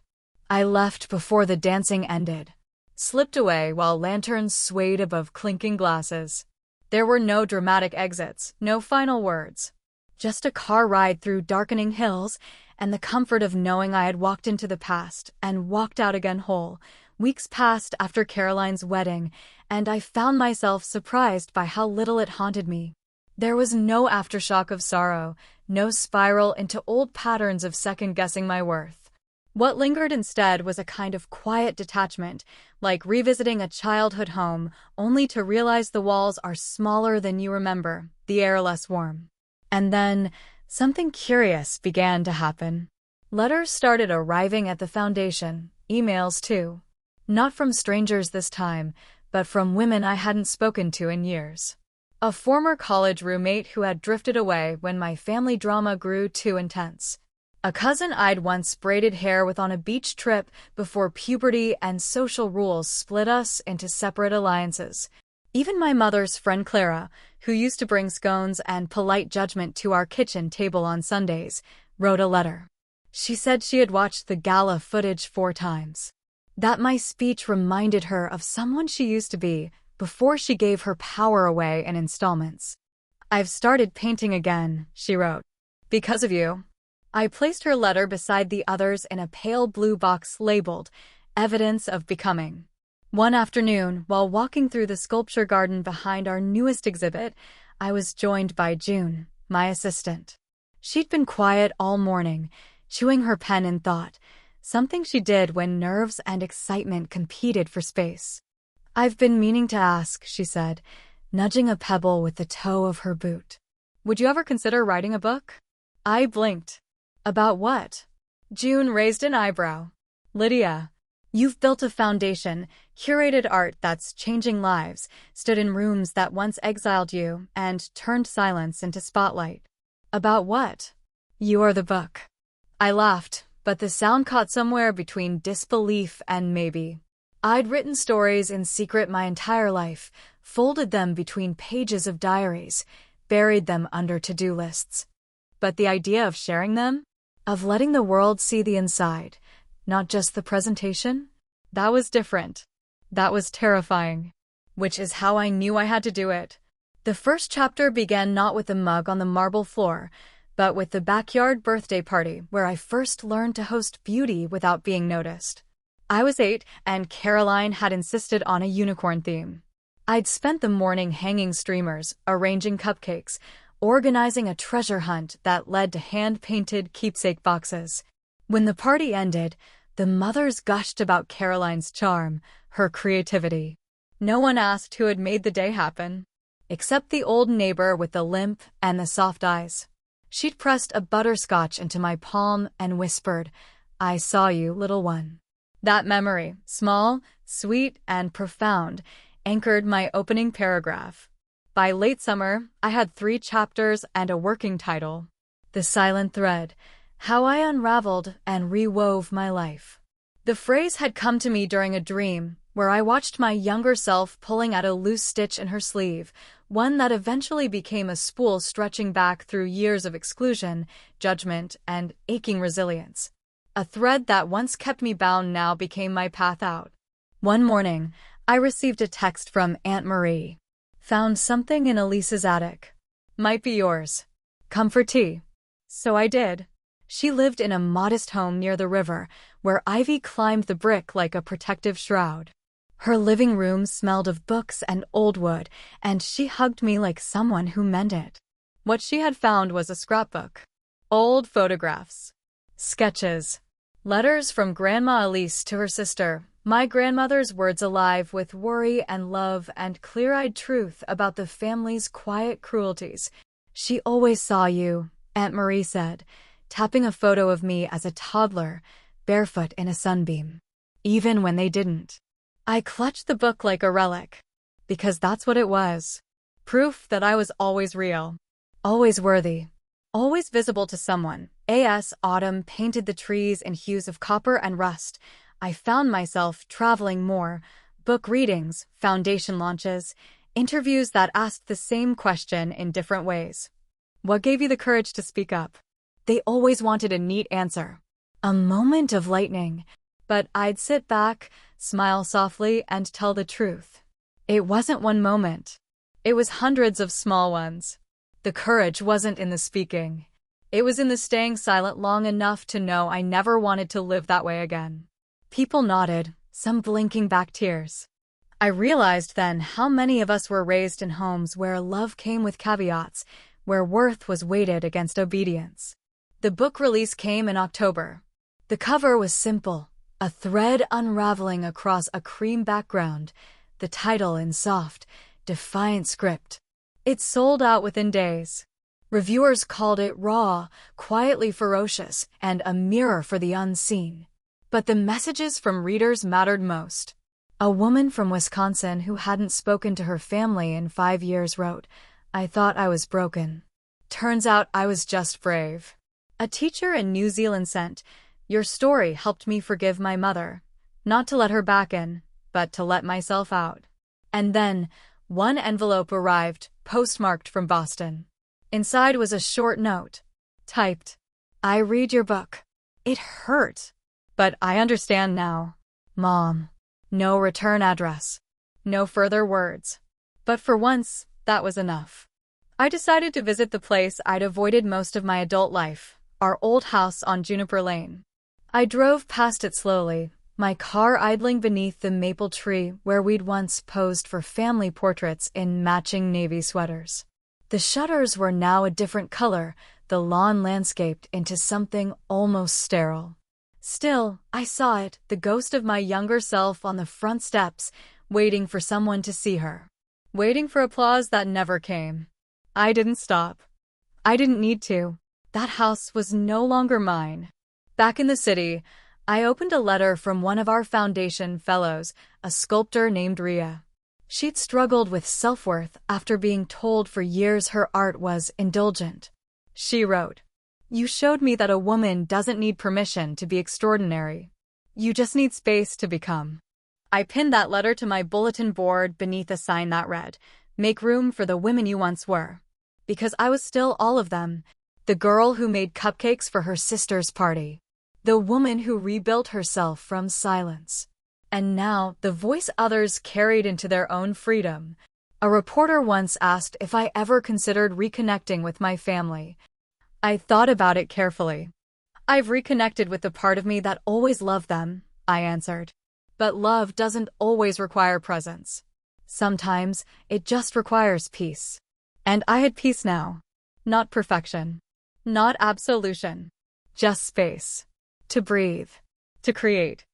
I left before the dancing ended, slipped away while lanterns swayed above clinking glasses. There were no dramatic exits, no final words. Just a car ride through darkening hills, and the comfort of knowing I had walked into the past and walked out again whole. Weeks passed after Caroline's wedding, and I found myself surprised by how little it haunted me. There was no aftershock of sorrow, no spiral into old patterns of second-guessing my worth. What lingered instead was a kind of quiet detachment, like revisiting a childhood home, only to realize the walls are smaller than you remember, the air less warm. And then, something curious began to happen. Letters started arriving at the foundation, emails too. Not from strangers this time, but from women I hadn't spoken to in years. A former college roommate who had drifted away when my family drama grew too intense. A cousin I'd once braided hair with on a beach trip before puberty and social rules split us into separate alliances. Even my mother's friend Clara, who used to bring scones and polite judgment to our kitchen table on Sundays, wrote a letter. She said she had watched the gala footage 4 times. That my speech reminded her of someone she used to be before she gave her power away in installments. "I've started painting again," she wrote. "Because of you." I placed her letter beside the others in a pale blue box labeled, "Evidence of Becoming." One afternoon, while walking through the sculpture garden behind our newest exhibit, I was joined by June, my assistant. She'd been quiet all morning, chewing her pen in thought, something she did when nerves and excitement competed for space. "I've been meaning to ask," she said, nudging a pebble with the toe of her boot. "Would you ever consider writing a book?" I blinked. "About what?" June raised an eyebrow. "Lydia, you've built a foundation, curated art that's changing lives, stood in rooms that once exiled you, and turned silence into spotlight. About what?" "You are the book." I laughed, but the sound caught somewhere between disbelief and maybe. I'd written stories in secret my entire life, folded them between pages of diaries, buried them under to-do lists. But the idea of sharing them? Of letting the world see the inside, not just the presentation? That was different. That was terrifying. Which is how I knew I had to do it. The first chapter began not with the mug on the marble floor, but with the backyard birthday party where I first learned to host beauty without being noticed. I was 8, and Caroline had insisted on a unicorn theme. I'd spent the morning hanging streamers, arranging cupcakes, organizing a treasure hunt that led to hand-painted keepsake boxes. When the party ended, the mothers gushed about Caroline's charm, her creativity. No one asked who had made the day happen, except the old neighbor with the limp and the soft eyes. She'd pressed a butterscotch into my palm and whispered, "I saw you, little one." That memory, small, sweet, and profound, anchored my opening paragraph. By late summer, I had 3 chapters and a working title. The Silent Thread: How I Unraveled and Rewove My Life. The phrase had come to me during a dream, where I watched my younger self pulling at a loose stitch in her sleeve, one that eventually became a spool stretching back through years of exclusion, judgment, and aching resilience. A thread that once kept me bound now became my path out. One morning, I received a text from Aunt Marie. "Found something in Elise's attic. Might be yours. Come for tea." So I did. She lived in a modest home near the river, where ivy climbed the brick like a protective shroud. Her living room smelled of books and old wood, and she hugged me like someone who meant it. What she had found was a scrapbook. Old photographs. Sketches. Letters from Grandma Elise to her sister, my grandmother's words alive with worry and love and clear-eyed truth about the family's quiet cruelties. "She always saw you," Aunt Marie said, tapping a photo of me as a toddler, barefoot in a sunbeam. Even when they didn't. I clutched the book like a relic, because that's what it was. Proof that I was always real, always worthy, always visible to someone. As autumn painted the trees in hues of copper and rust, I found myself traveling more, book readings, foundation launches, interviews that asked the same question in different ways. What gave you the courage to speak up? They always wanted a neat answer. A moment of lightning. But I'd sit back, smile softly, and tell the truth. It wasn't one moment. It was hundreds of small ones. The courage wasn't in the speaking. It was in the staying silent long enough to know I never wanted to live that way again. People nodded, some blinking back tears. I realized then how many of us were raised in homes where love came with caveats, where worth was weighted against obedience. The book release came in October. The cover was simple, a thread unraveling across a cream background, the title in soft, defiant script. It sold out within days. Reviewers called it raw, quietly ferocious, and a mirror for the unseen. But the messages from readers mattered most. A woman from Wisconsin who hadn't spoken to her family in 5 years wrote, "I thought I was broken. Turns out I was just brave." A teacher in New Zealand sent, "Your story helped me forgive my mother, not to let her back in, but to let myself out." And then, one envelope arrived, postmarked from Boston. Inside was a short note, typed, "I read your book. It hurt. But I understand now. Mom." No return address. No further words. But for once, that was enough. I decided to visit the place I'd avoided most of my adult life, our old house on Juniper Lane. I drove past it slowly, my car idling beneath the maple tree where we'd once posed for family portraits in matching navy sweaters. The shutters were now a different color, the lawn landscaped into something almost sterile. Still, I saw it, the ghost of my younger self on the front steps, waiting for someone to see her. Waiting for applause that never came. I didn't stop. I didn't need to. That house was no longer mine. Back in the city, I opened a letter from one of our foundation fellows, a sculptor named Ria. She'd struggled with self-worth after being told for years her art was indulgent. She wrote, "You showed me that a woman doesn't need permission to be extraordinary. You just need space to become." I pinned that letter to my bulletin board beneath a sign that read, "Make room for the women you once were." Because I was still all of them. The girl who made cupcakes for her sister's party. The woman who rebuilt herself from silence. And now, the voice others carried into their own freedom. A reporter once asked if I ever considered reconnecting with my family. I thought about it carefully. I've reconnected with the part of me that always loved them, I answered. But love doesn't always require presence. Sometimes it just requires peace. And I had peace now. Not perfection. Not absolution. Just space. To breathe. To create.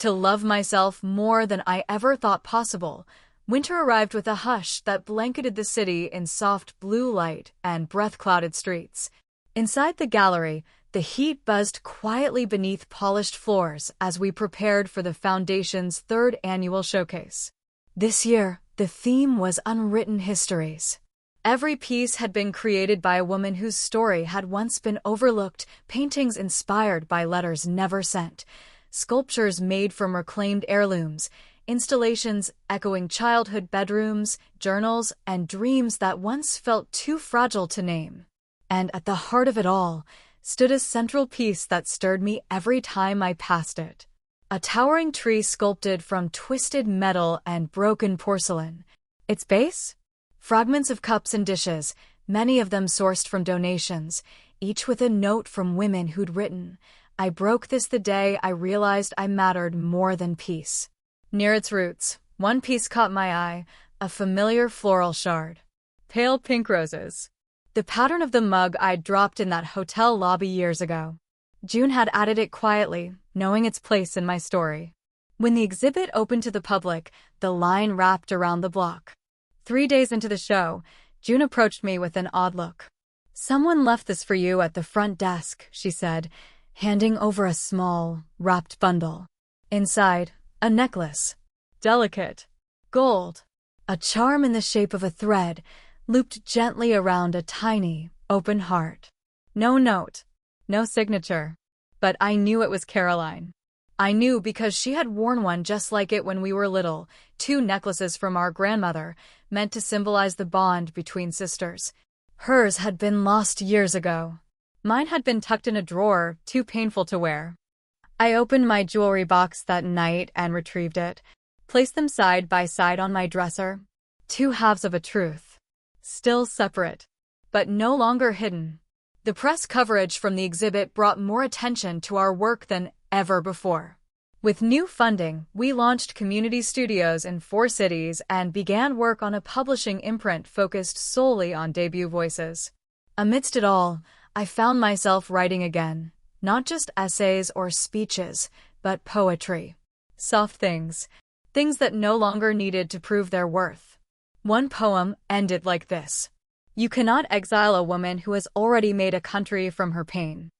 To love myself more than I ever thought possible. Winter arrived with a hush that blanketed the city in soft blue light and breath-clouded streets. Inside the gallery, the heat buzzed quietly beneath polished floors as we prepared for the Foundation's third annual showcase. This year, the theme was unwritten histories. Every piece had been created by a woman whose story had once been overlooked, paintings inspired by letters never sent, sculptures made from reclaimed heirlooms, installations echoing childhood bedrooms, journals, and dreams that once felt too fragile to name. And at the heart of it all stood a central piece that stirred me every time I passed it. A towering tree sculpted from twisted metal and broken porcelain. Its base? Fragments of cups and dishes, many of them sourced from donations, each with a note from women who'd written, "I broke this the day I realized I mattered more than peace." Near its roots, one piece caught my eye, a familiar floral shard. Pale pink roses. The pattern of the mug I'd dropped in that hotel lobby years ago. June had added it quietly, knowing its place in my story. When the exhibit opened to the public, the line wrapped around the block. 3 days into the show, June approached me with an odd look. "Someone left this for you at the front desk," she said, handing over a small, wrapped bundle. Inside, a necklace. Delicate. Gold. A charm in the shape of a thread, looped gently around a tiny, open heart. No note. No signature. But I knew it was Caroline. I knew because she had worn one just like it when we were little, 2 necklaces from our grandmother, meant to symbolize the bond between sisters. Hers had been lost years ago. Mine had been tucked in a drawer, too painful to wear. I opened my jewelry box that night and retrieved it, placed them side by side on my dresser. 2 halves of a truth. Still separate, but no longer hidden. The press coverage from the exhibit brought more attention to our work than ever before. With new funding, we launched community studios in 4 cities and began work on a publishing imprint focused solely on debut voices. Amidst it all, I found myself writing again, not just essays or speeches, but poetry. Soft things, things that no longer needed to prove their worth. One poem ended like this: "You cannot exile a woman who has already made a country from her pain."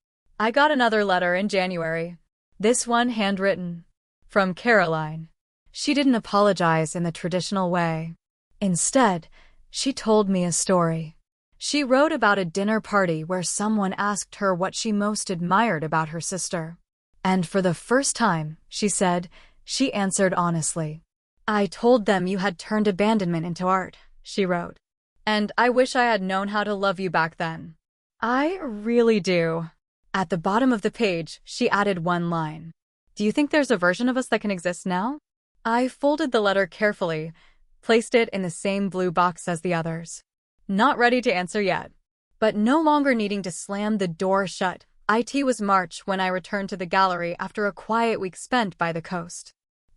I got another letter in January. This one handwritten. From Caroline. She didn't apologize in the traditional way. Instead, she told me a story. She wrote about a dinner party where someone asked her what she most admired about her sister. And for the first time, she said, she answered honestly. "I told them you had turned abandonment into art," she wrote. "And I wish I had known how to love you back then." I really do. At the bottom of the page, she added one line. "Do you think there's a version of us that can exist now?" I folded the letter carefully, placed it in the same blue box as the others. Not ready to answer yet. But no longer needing to slam the door shut, it was March when I returned to the gallery after a quiet week spent by the coast.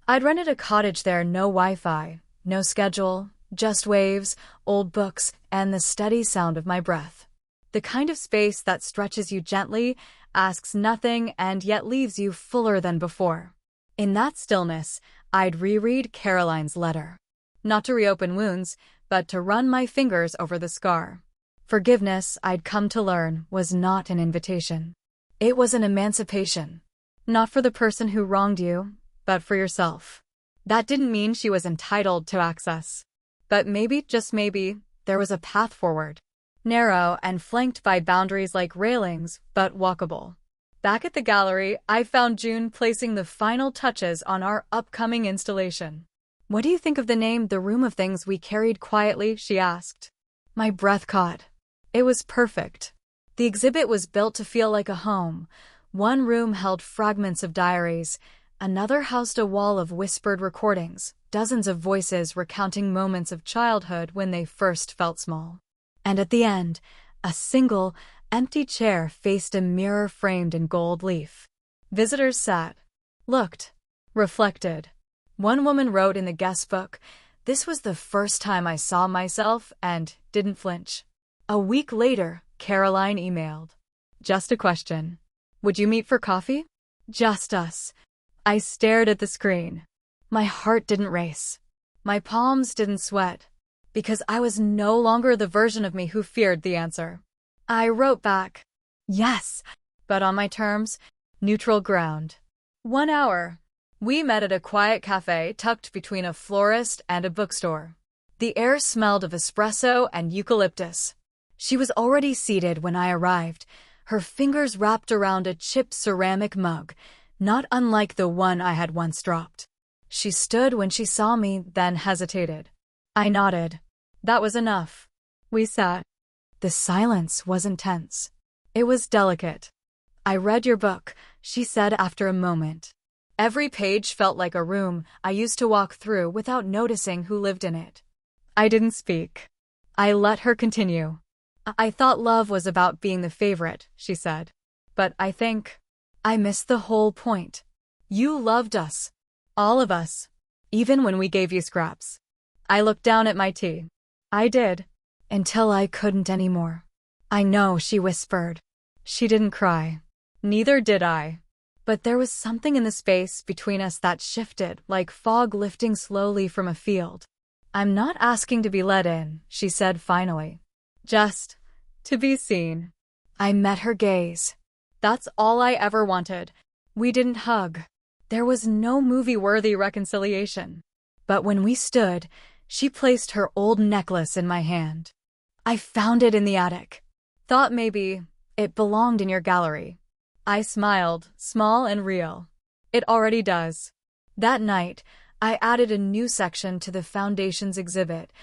I'd rented a cottage there, no Wi-Fi, no schedule, just waves, old books, and the steady sound of my breath. The kind of space that stretches you gently, asks nothing, and yet leaves you fuller than before. In that stillness, I'd reread Caroline's letter. Not to reopen wounds, but to run my fingers over the scar. Forgiveness, I'd come to learn, was not an invitation. It was an emancipation. Not for the person who wronged you, but for yourself. That didn't mean she was entitled to access. But maybe, just maybe, there was a path forward. Narrow and flanked by boundaries like railings, but walkable. Back at the gallery, I found June placing the final touches on our upcoming installation. "What do you think of the name, The Room of Things We Carried Quietly?" she asked. My breath caught. It was perfect. The exhibit was built to feel like a home. One room held fragments of diaries, Another housed a wall of whispered recordings, dozens of voices recounting moments of childhood when they first felt small. And at the end, a single, empty chair faced a mirror framed in gold leaf. Visitors sat, looked, reflected. One woman wrote in the guest book, "This was the first time I saw myself and didn't flinch." A week later, Caroline emailed, "Just a question. Would you meet for coffee?" Just us. I stared at the screen. My heart didn't race. My palms didn't sweat, because I was no longer the version of me who feared the answer. I wrote back, "Yes," but on my terms, neutral ground. 1 hour. We met at a quiet cafe tucked between a florist and a bookstore. The air smelled of espresso and eucalyptus. She was already seated when I arrived, her fingers wrapped around a chipped ceramic mug, not unlike the one I had once dropped. She stood when she saw me, then hesitated. I nodded. That was enough. We sat. The silence wasn't tense. It was delicate. "I read your book," she said after a moment. Every page felt like a room I used to walk through without noticing who lived in it. I didn't speak. I let her continue. "I thought love was about being the favorite," she said. "But I think I missed the whole point. You loved us. All of us. Even when we gave you scraps." I looked down at my tea. I did. Until I couldn't anymore. "I know," she whispered. She didn't cry. Neither did I. But there was something in the space between us that shifted, like fog lifting slowly from a field. "I'm not asking to be let in," she said finally. "Just to be seen." I met her gaze. That's all I ever wanted. We didn't hug. There was no movie-worthy reconciliation. But when we stood, she placed her old necklace in my hand. "I found it in the attic. Thought maybe it belonged in your gallery." I smiled, small and real. "It already does." That night, I added a new section to the Foundation's exhibit,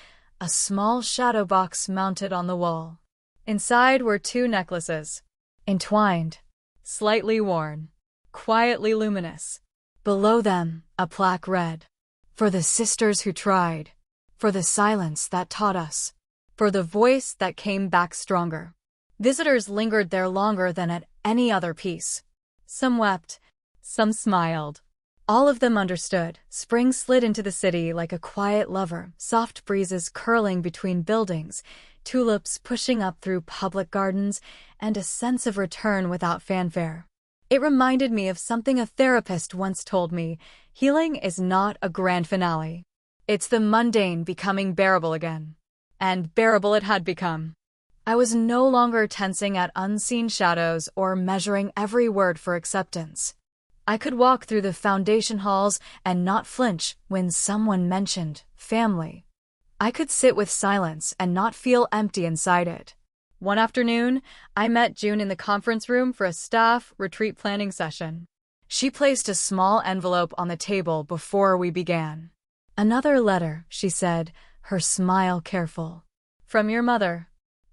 a small shadow box mounted on the wall. Inside were 2 necklaces, entwined, slightly worn, quietly luminous. Below them, a plaque read, "For the sisters who tried, for the silence that taught us, for the voice that came back stronger." Visitors lingered there longer than at any other piece. Some wept, some smiled. All of them understood. Spring slid into the city like a quiet lover, soft breezes curling between buildings, tulips pushing up through public gardens, and a sense of return without fanfare. It reminded me of something a therapist once told me: healing is not a grand finale. It's the mundane becoming bearable again. And bearable it had become. I was no longer tensing at unseen shadows or measuring every word for acceptance. I could walk through the Foundation halls and not flinch when someone mentioned family. I could sit with silence and not feel empty inside it. One afternoon, I met June in the conference room for a staff retreat planning session. She placed a small envelope on the table before we began. "Another letter," she said, her smile careful. "From your mother."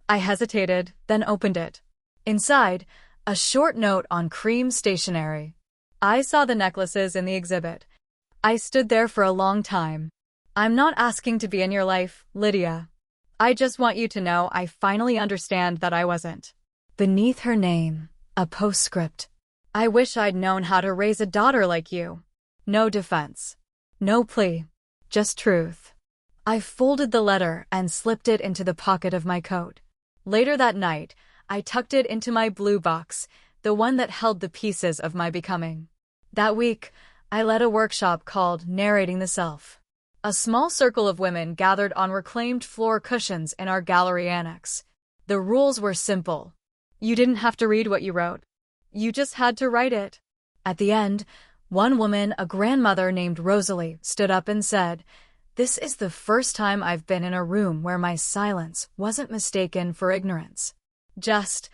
I hesitated, then opened it. Inside, a short note on cream stationery. I saw the necklaces in the exhibit. I stood there for a long time. "I'm not asking to be in your life, Lydia. I just want you to know I finally understand that I wasn't." Beneath her name, a postscript. "I wish I'd known how to raise a daughter like you." No defense. No plea. Just truth. I folded the letter and slipped it into the pocket of my coat. Later that night, I tucked it into my blue box, the one that held the pieces of my becoming. That week, I led a workshop called Narrating the Self. A small circle of women gathered on reclaimed floor cushions in our gallery annex. The rules were simple. You didn't have to read what you wrote. You just had to write it. At the end, one woman, a grandmother named Rosalie, stood up and said, "This is the first time I've been in a room where my silence wasn't mistaken for ignorance. Just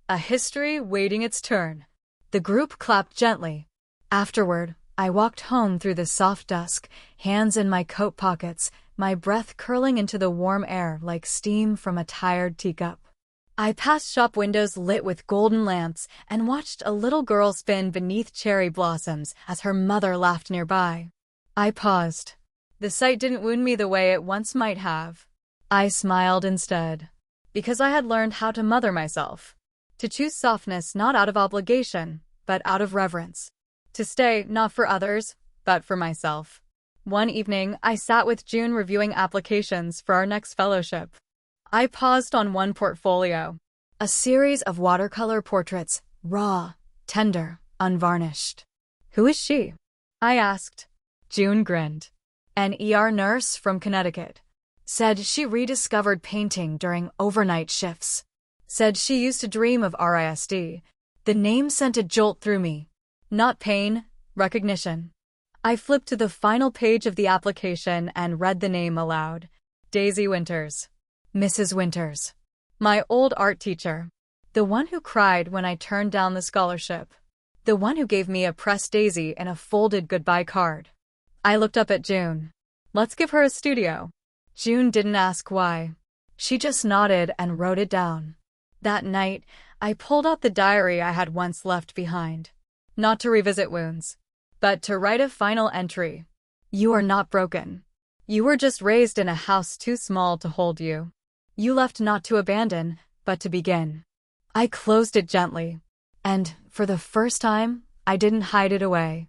a history waiting its turn." The group clapped gently. Afterward, I walked home through the soft dusk, hands in my coat pockets, my breath curling into the warm air like steam from a tired teacup. I passed shop windows lit with golden lamps and watched a little girl spin beneath cherry blossoms as her mother laughed nearby. I paused. The sight didn't wound me the way it once might have. I smiled instead, because I had learned how to mother myself, to choose softness not out of obligation, but out of reverence, to stay not for others, but for myself. One evening, I sat with June reviewing applications for our next fellowship. I paused on one portfolio, a series of watercolor portraits, raw, tender, unvarnished. "Who is she?" I asked. June grinned. "An ER nurse from Connecticut. Said she rediscovered painting during overnight shifts. Said she used to dream of RISD. The name sent a jolt through me. Not pain, recognition." I flipped to the final page of the application and read the name aloud. Daisy Winters. Mrs. Winters. My old art teacher. The one who cried when I turned down the scholarship. The one who gave me a pressed daisy and a folded goodbye card. I looked up at June. "Let's give her a studio." June didn't ask why. She just nodded and wrote it down. That night, I pulled out the diary I had once left behind. Not to revisit wounds, but to write a final entry. "You are not broken. You were just raised in a house too small to hold you. You left not to abandon, but to begin." I closed it gently, and, for the first time, I didn't hide it away.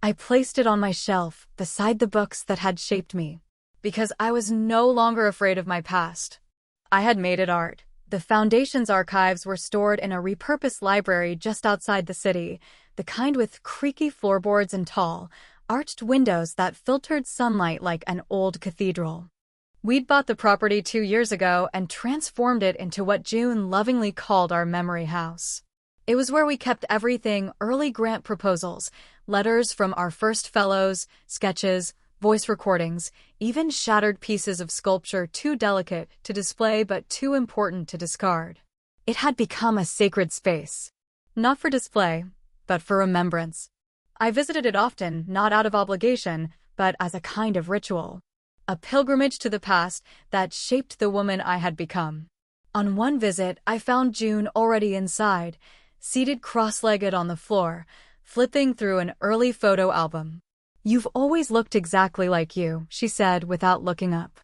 I placed it on my shelf, beside the books that had shaped me, because I was no longer afraid of my past. I had made it art. The Foundation's archives were stored in a repurposed library just outside the city, the kind with creaky floorboards and tall, arched windows that filtered sunlight like an old cathedral. We'd bought the property 2 years ago and transformed it into what June lovingly called our memory house. It was where we kept everything: early grant proposals, letters from our first fellows, sketches, voice recordings, even shattered pieces of sculpture too delicate to display but too important to discard. It had become a sacred space. Not for display, but for remembrance. I visited it often, not out of obligation, but as a kind of ritual. A pilgrimage to the past that shaped the woman I had become. On one visit, I found June already inside, seated cross-legged on the floor, flipping through an early photo album. "You've always looked exactly like you," she said without looking up.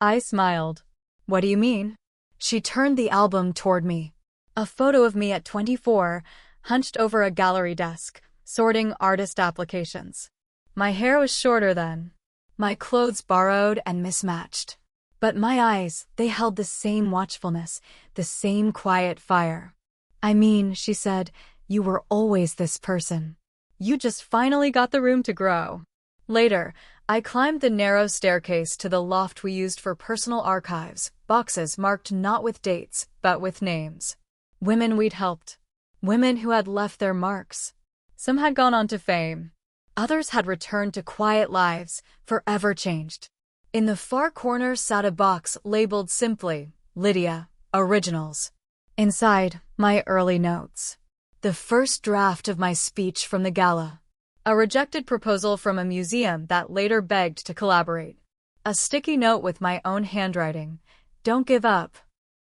I smiled. "What do you mean?" She turned the album toward me. A photo of me at 24, hunched over a gallery desk, sorting artist applications. My hair was shorter then. My clothes borrowed and mismatched. But my eyes, they held the same watchfulness, the same quiet fire. "I mean," she said, "you were always this person. You just finally got the room to grow." Later, I climbed the narrow staircase to the loft we used for personal archives, boxes marked not with dates, but with names. Women we'd helped. Women who had left their marks. Some had gone on to fame. Others had returned to quiet lives, forever changed. In the far corner sat a box labeled simply, "Lydia, Originals." Inside, my early notes. The first draft of my speech from the gala. A rejected proposal from a museum that later begged to collaborate. A sticky note with my own handwriting. "Don't give up.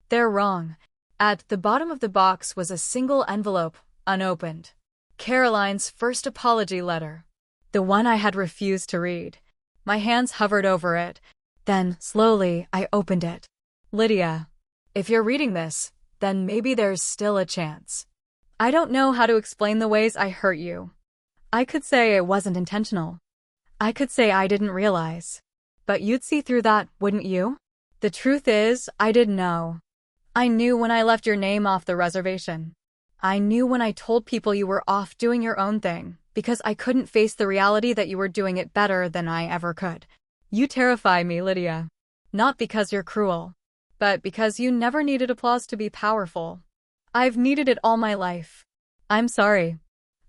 They're wrong." At the bottom of the box was a single envelope, unopened. Caroline's first apology letter. The one I had refused to read. My hands hovered over it. Then, slowly, I opened it. "Lydia, if you're reading this, then maybe there's still a chance. I don't know how to explain the ways I hurt you. I could say it wasn't intentional. I could say I didn't realize. But you'd see through that, wouldn't you? The truth is, I didn't know. I knew when I left your name off the reservation. I knew when I told people you were off doing your own thing, because I couldn't face the reality that you were doing it better than I ever could. You terrify me, Lydia. Not because you're cruel, but because you never needed applause to be powerful. I've needed it all my life. I'm sorry.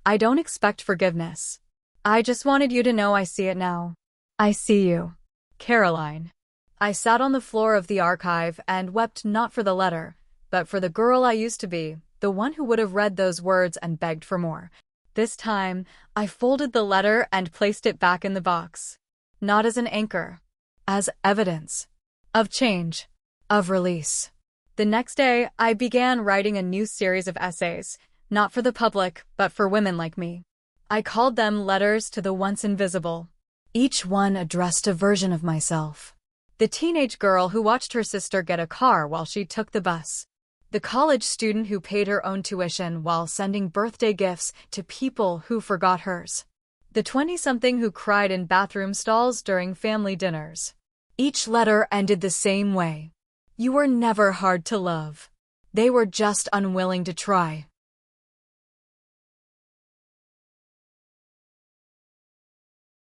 I don't expect forgiveness. I just wanted you to know I see it now. I see you. Caroline." I sat on the floor of the archive and wept not for the letter, but for the girl I used to be, the one who would have read those words and begged for more. This time, I folded the letter and placed it back in the box. Not as an anchor, as evidence. Of change. Of release. The next day, I began writing a new series of essays, not for the public, but for women like me. I called them Letters to the Once Invisible. Each one addressed a version of myself. The teenage girl who watched her sister get a car while she took the bus. The college student who paid her own tuition while sending birthday gifts to people who forgot hers. The 20-something who cried in bathroom stalls during family dinners. Each letter ended the same way. You were never hard to love. They were just unwilling to try.